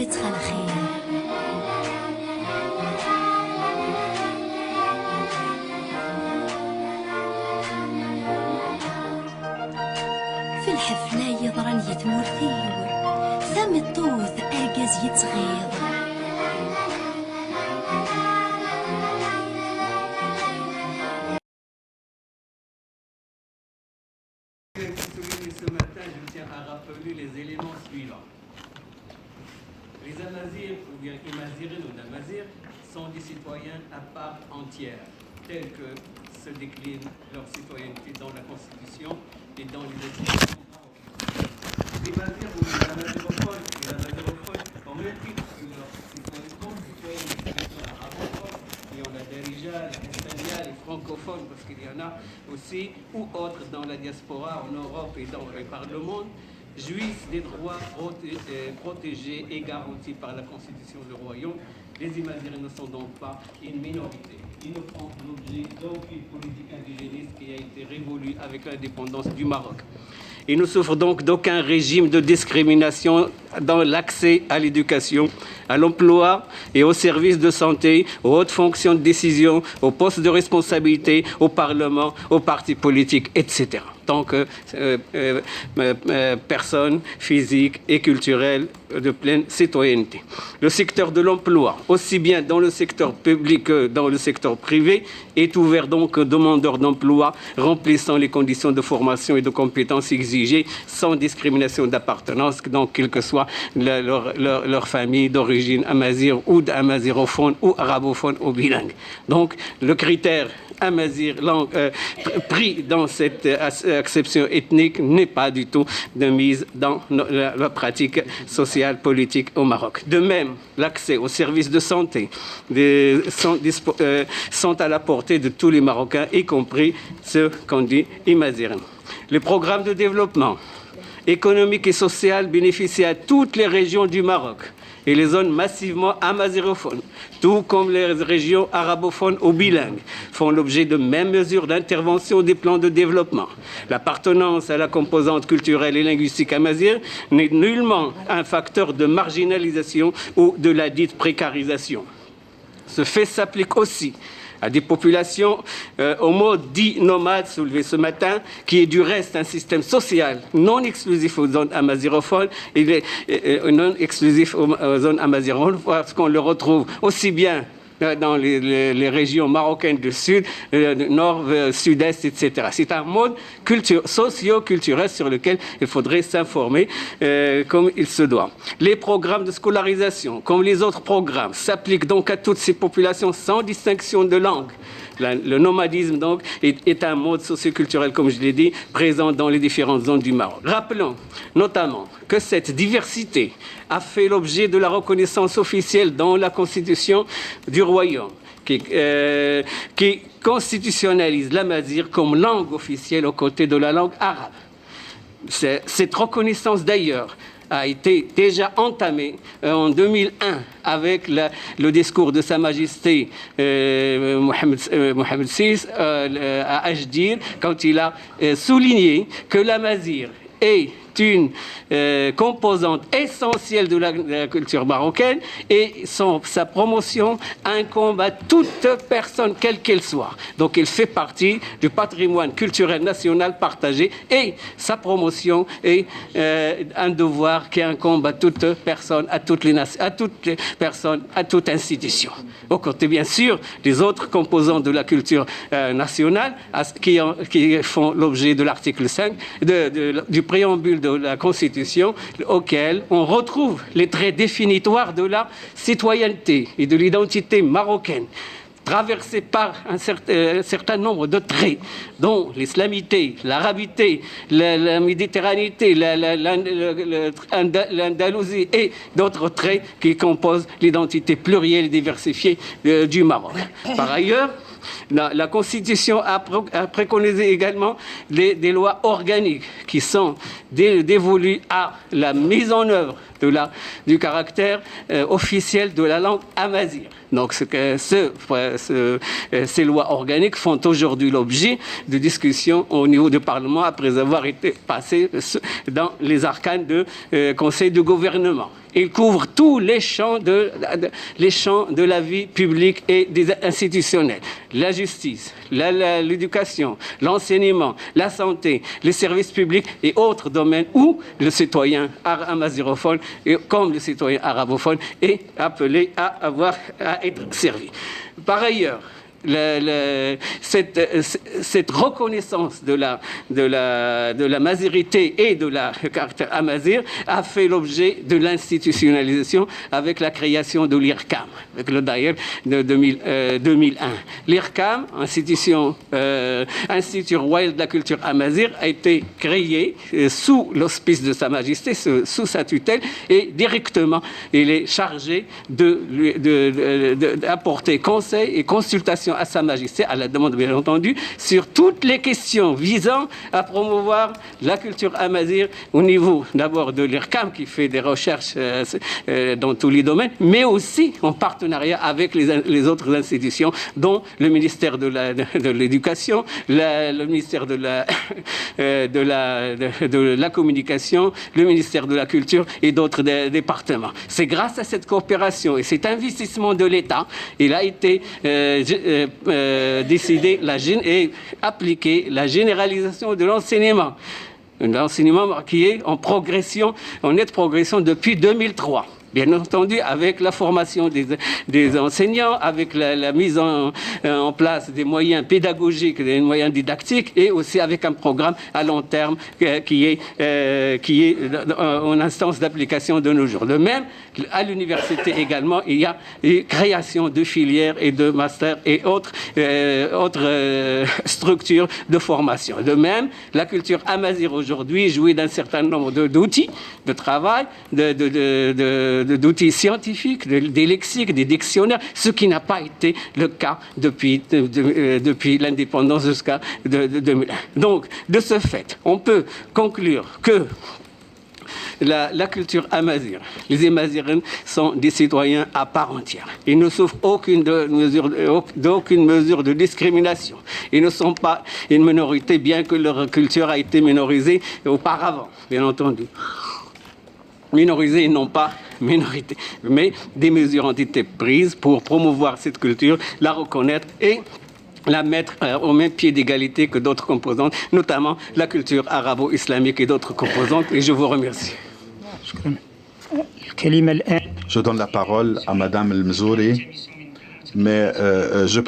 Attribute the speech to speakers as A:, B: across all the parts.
A: يتخى الخير. في الحفلة يضرن يتمرثيل ثامي الطوث أرقاز يتغيظ.
B: Ce matin, je tiens à rappeler les éléments suivants. Les Amazirs, ou bien Imazirines ou Namazirs, sont des citoyens à part entière, tels que se décline leur citoyenneté dans la Constitution et dans les institutions. Les Mazirs ou les Amazirophones ont même titre que leur citoyenneté arabophone, et on a Darija, espagnol et francophone, parce qu'il y en a aussi, ou autres dans la diaspora, en Europe et par le monde, jouissent des droits protégés et garantis par la Constitution du Royaume. Les Imazirines ne sont donc pas une minorité. Ils ne font l'objet d'aucune politique indigéniste qui a été révolue avec l'indépendance du Maroc. Ils ne souffrent donc d'aucun régime de discrimination dans l'accès à l'éducation, à l'emploi et aux services de santé, aux hautes fonctions de décision, aux postes de responsabilité, au Parlement, aux partis politiques, etc. Tant que personnes physiques et culturelles de pleine citoyenneté. Le secteur de l'emploi, aussi bien dans le secteur public que dans le secteur privé, est ouvert donc aux demandeurs d'emploi remplissant les conditions de formation et de compétences exigées sans discrimination d'appartenance, donc quelle que soit leur famille d'origine amazigh ou amazirophone ou arabophone ou bilingue. Donc le critère amazigh pris dans cette acception ethnique n'est pas du tout de mise dans la pratique sociale politique au Maroc. De même, l'accès aux services de santé sont à la portée de tous les Marocains, y compris ceux qu'on dit imazigh. Les programmes de développement économique et social bénéficient à toutes les régions du Maroc et les zones massivement amazirophones, tout comme les régions arabophones ou bilingues, font l'objet de mêmes mesures d'intervention des plans de développement. L'appartenance à la composante culturelle et linguistique amazigh n'est nullement un facteur de marginalisation ou de la dite précarisation. Ce fait s'applique aussi à des populations au mode dit nomade soulevé ce matin, qui est du reste un système social non exclusif aux zones amazirophones et non exclusif aux zones amazirophones, parce qu'on le retrouve aussi bien dans les régions marocaines du sud, nord, sud-est, etc. C'est un mode socio-culturel sur lequel il faudrait s'informer comme il se doit. Les programmes de scolarisation, comme les autres programmes, s'appliquent donc à toutes ces populations sans distinction de langue. Le nomadisme, donc, est un mode socioculturel, comme je l'ai dit, présent dans les différentes zones du Maroc. Rappelons notamment que cette diversité a fait l'objet de la reconnaissance officielle dans la Constitution du Royaume, qui constitutionnalise l'amazigh comme langue officielle aux côtés de la langue arabe. Cette reconnaissance, d'ailleurs, a été déjà entamé en 2001 avec le discours de Sa Majesté Mohamed VI à Ajdir, quand il a souligné que l'amazigh est une composante essentielle de la culture marocaine et sa promotion incombe à toute personne, quelle qu'elle soit. Donc, elle fait partie du patrimoine culturel national partagé et sa promotion est un devoir qui incombe à toute personne, à toutes les personnes, à toute institution. Au côté, bien sûr, des autres composants de la culture nationale qui font l'objet de l'article 5 du préambule de la Constitution, auquel on retrouve les traits définitoires de la citoyenneté et de l'identité marocaine, traversée par un certain nombre de traits, dont l'islamité, l'arabité, la méditerranéité, l'Andalousie et d'autres traits qui composent l'identité plurielle et diversifiée du Maroc. Par ailleurs, la Constitution a préconisé également des lois organiques qui sont dévolues à la mise en œuvre du caractère officiel de la langue amazigh. Donc ces lois organiques font aujourd'hui l'objet de discussions au niveau du Parlement après avoir été passées dans les arcanes du Conseil de gouvernement. Il couvre tous les champs de la vie publique et institutionnelle. La justice, l'éducation, l'enseignement, la santé, les services publics et autres domaines où le citoyen amazirophone, comme le citoyen arabophone, est appelé à être servi. Par ailleurs, cette reconnaissance de la mazirité et de la caractère amazir a fait l'objet de l'institutionnalisation avec la création de l'IRCAM, avec le Daïr de 2001. L'IRCAM, Institut royal de la culture amazir, a été créé sous l'auspice de Sa Majesté, sous sa tutelle, et directement il est chargé d'apporter conseils et consultations à Sa Majesté, à la demande bien entendu, sur toutes les questions visant à promouvoir la culture amazir au niveau d'abord de l'IRCAM qui fait des recherches dans tous les domaines, mais aussi en partenariat avec les autres institutions, dont le ministère de l'Éducation, le ministère de la Communication, le ministère de la Culture et d'autres départements. C'est grâce à cette coopération et cet investissement de l'État, il a été décidé et appliqué la généralisation de l'enseignement. Un enseignement qui est en nette progression depuis 2003. Bien entendu, avec la formation des enseignants, avec la mise en place des moyens pédagogiques, des moyens didactiques, et aussi avec un programme à long terme qui est en instance d'application de nos jours. De même, à l'université également, il y a une création de filières et de masters et autres structures de formation. De même, la culture amazir aujourd'hui jouit d'un certain nombre d'outils de travail, d'outils scientifiques, des lexiques, des dictionnaires, ce qui n'a pas été le cas depuis l'indépendance jusqu'à 2001. Donc, de ce fait, on peut conclure que la culture amazir, les Amazirènes sont des citoyens à part entière. Ils ne souffrent d'aucune mesure de discrimination. Ils ne sont pas une minorité, bien que leur culture a été minorisée auparavant, bien entendu. Minorisés et non pas minorité. Mais des mesures ont été prises pour promouvoir cette culture, la reconnaître et la mettre au même pied d'égalité que d'autres composantes, notamment la culture arabo-islamique et d'autres composantes. Et je vous remercie.
C: Je donne la parole à Madame El Mzouri, mais je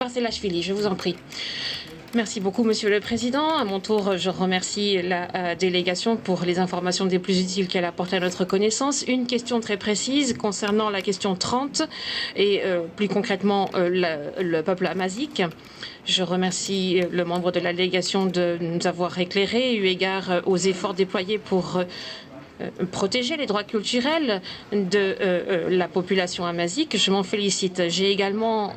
D: Selachvili, je vous en prie. Merci beaucoup, Monsieur le Président. À mon tour, je remercie la délégation pour les informations des plus utiles qu'elle apporte à notre connaissance. Une question très précise concernant la question 30 et plus concrètement le peuple amazique. Je remercie le membre de la délégation de nous avoir éclairés eu égard aux efforts déployés pour protéger les droits culturels de la population amazique. Je m'en félicite. J'ai également,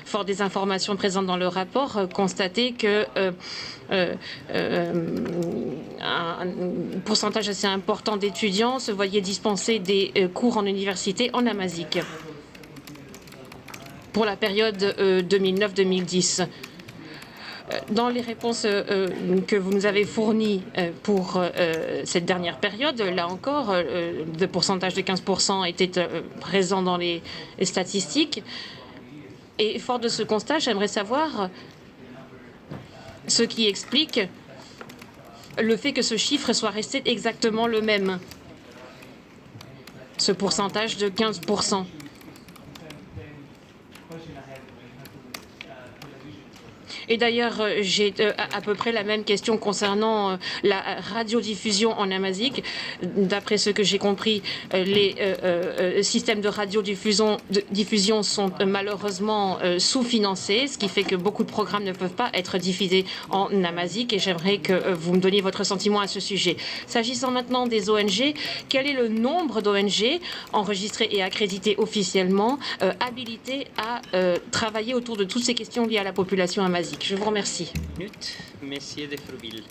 D: fort des informations présentes dans le rapport, constaté que un pourcentage assez important d'étudiants se voyaient dispenser des cours en université en amazique pour la période 2009-2010. Dans les réponses que vous nous avez fournies pour cette dernière période, là encore, le pourcentage de 15% était présent dans les statistiques. Et fort de ce constat, j'aimerais savoir ce qui explique le fait que ce chiffre soit resté exactement le même, ce pourcentage de 15%. Et d'ailleurs, j'ai à peu près la même question concernant la radiodiffusion en Amazigh. D'après ce que j'ai compris, les systèmes de radiodiffusion sont malheureusement sous-financés, ce qui fait que beaucoup de programmes ne peuvent pas être diffusés en Amazigh. Et j'aimerais que vous me donniez votre sentiment à ce sujet. S'agissant maintenant des ONG, quel est le nombre d'ONG enregistrées et accréditées officiellement, habilitées à travailler autour de toutes ces questions liées à la population amazigh? Je vous remercie.
E: Monsieur de Fruville.